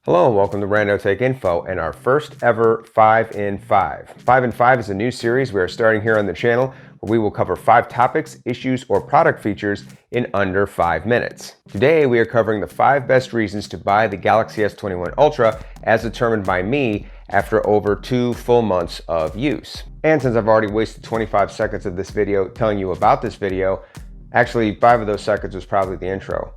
Hello and welcome to Rando Tech Info and our first ever 5 in 5. 5 in 5 is a new series we are starting here on the channel where we will cover 5 topics, issues, or product features in under 5 minutes. Today we are covering the 5 best reasons to buy the Galaxy S21 Ultra as determined by me after over 2 full months of use. And since I've already wasted 25 seconds of this video telling you about this video, actually 5 of those seconds was probably the intro.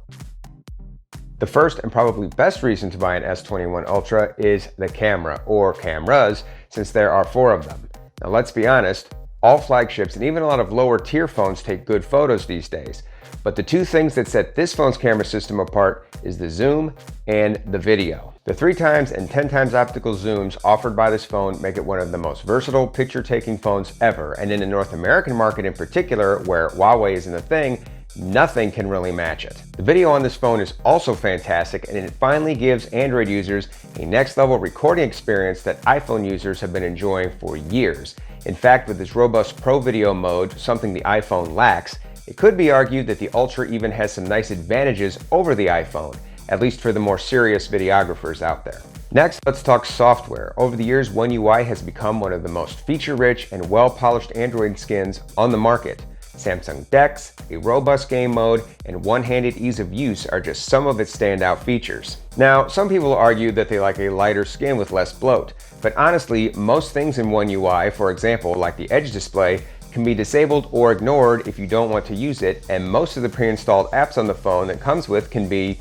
The first and probably best reason to buy an S21 Ultra is the camera, or cameras, since there are 4 of them. Now let's be honest, all flagships and even a lot of lower tier phones take good photos these days. But the 2 things that set this phone's camera system apart is the zoom and the video. The 3 times and 10 times optical zooms offered by this phone make it one of the most versatile picture-taking phones ever, and in the North American market in particular, where Huawei isn't a thing, nothing can really match it. The video on this phone is also fantastic, and it finally gives Android users a next level recording experience that iPhone users have been enjoying for years. In fact, with this robust Pro Video mode, something the iPhone lacks, it could be argued that the Ultra even has some nice advantages over the iPhone, at least for the more serious videographers out there. Next, let's talk software. Over the years, One UI has become one of the most feature-rich and well-polished Android skins on the market. Samsung DeX, a robust game mode, and one-handed ease of use are just some of its standout features. Now, some people argue that they like a lighter skin with less bloat, but honestly, most things in One UI, for example, like the Edge display, can be disabled or ignored if you don't want to use it, and most of the pre-installed apps on the phone that comes with can be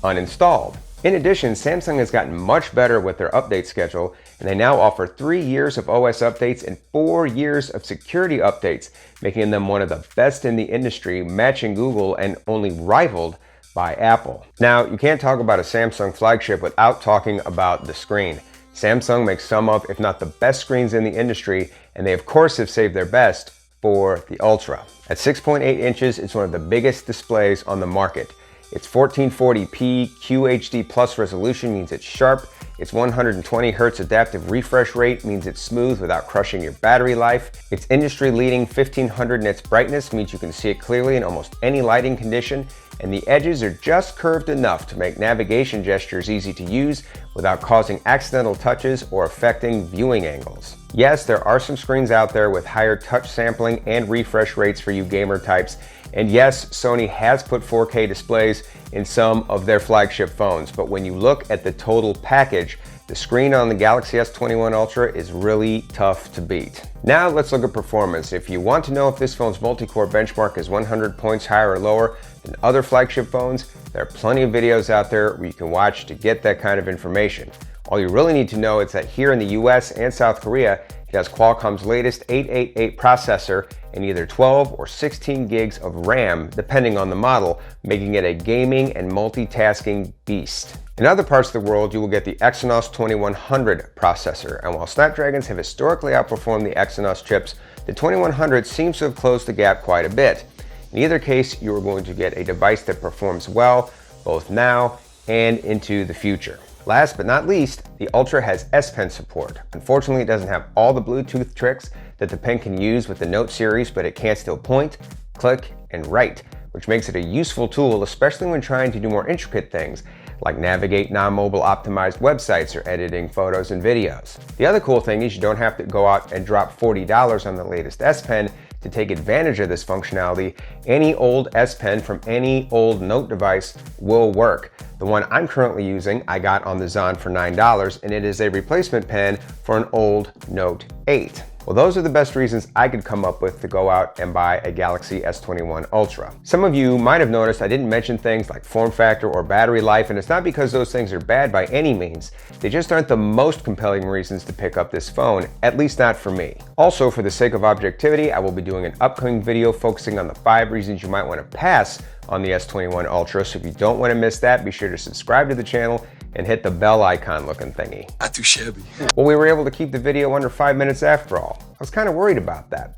uninstalled. In addition, Samsung has gotten much better with their update schedule, and they now offer 3 years of OS updates and 4 years of security updates, making them one of the best in the industry, matching Google and only rivaled by Apple. Now, you can't talk about a Samsung flagship without talking about the screen. Samsung makes some of, if not the best screens in the industry, and they of course have saved their best for the Ultra. At 6.8 inches, it's one of the biggest displays on the market. Its 1440p QHD plus resolution means it's sharp. Its 120 Hz adaptive refresh rate means it's smooth without crushing your battery life. Its industry-leading 1500 nits brightness means you can see it clearly in almost any lighting condition, and the edges are just curved enough to make navigation gestures easy to use without causing accidental touches or affecting viewing angles. Yes, there are some screens out there with higher touch sampling and refresh rates for you gamer types, and yes, Sony has put 4K displays in some of their flagship phones, but when you look at the total package, the screen on the Galaxy S21 Ultra is really tough to beat. Now let's look at performance. If you want to know if this phone's multi-core benchmark is 100 points higher or lower than other flagship phones, there are plenty of videos out there where you can watch to get that kind of information. All you really need to know is that here in the US and South Korea, it has Qualcomm's latest 888 processor and either 12 or 16 gigs of RAM, depending on the model, making it a gaming and multitasking beast. In other parts of the world, you will get the Exynos 2100 processor, and while Snapdragons have historically outperformed the Exynos chips, the 2100 seems to have closed the gap quite a bit. In either case, you are going to get a device that performs well, both now and into the future. Last but not least, the Ultra has S Pen support. Unfortunately, it doesn't have all the Bluetooth tricks that the pen can use with the Note series, but it can still point, click, and write, which makes it a useful tool, especially when trying to do more intricate things, like navigate non-mobile optimized websites or editing photos and videos. The other cool thing is you don't have to go out and drop $40 on the latest S Pen to take advantage of this functionality. Any old S Pen from any old Note device will work. The one I'm currently using, I got on the Zon for $9, and it is a replacement pen for an old Note 8. Well, those are the best reasons I could come up with to go out and buy a Galaxy S21 Ultra. Some of you might have noticed I didn't mention things like form factor or battery life, and it's not because those things are bad by any means. They just aren't the most compelling reasons to pick up this phone, at least not for me. Also, for the sake of objectivity, I will be doing an upcoming video focusing on the 5 reasons you might want to pass on the S21 Ultra, so if you don't want to miss that, be sure to subscribe to the channel and hit the bell icon looking thingy. Not too shabby. Well, we were able to keep the video under 5 minutes after all. I was kind of worried about that.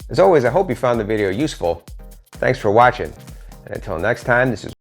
As always, I hope you found the video useful. Thanks for watching, and until next time, this is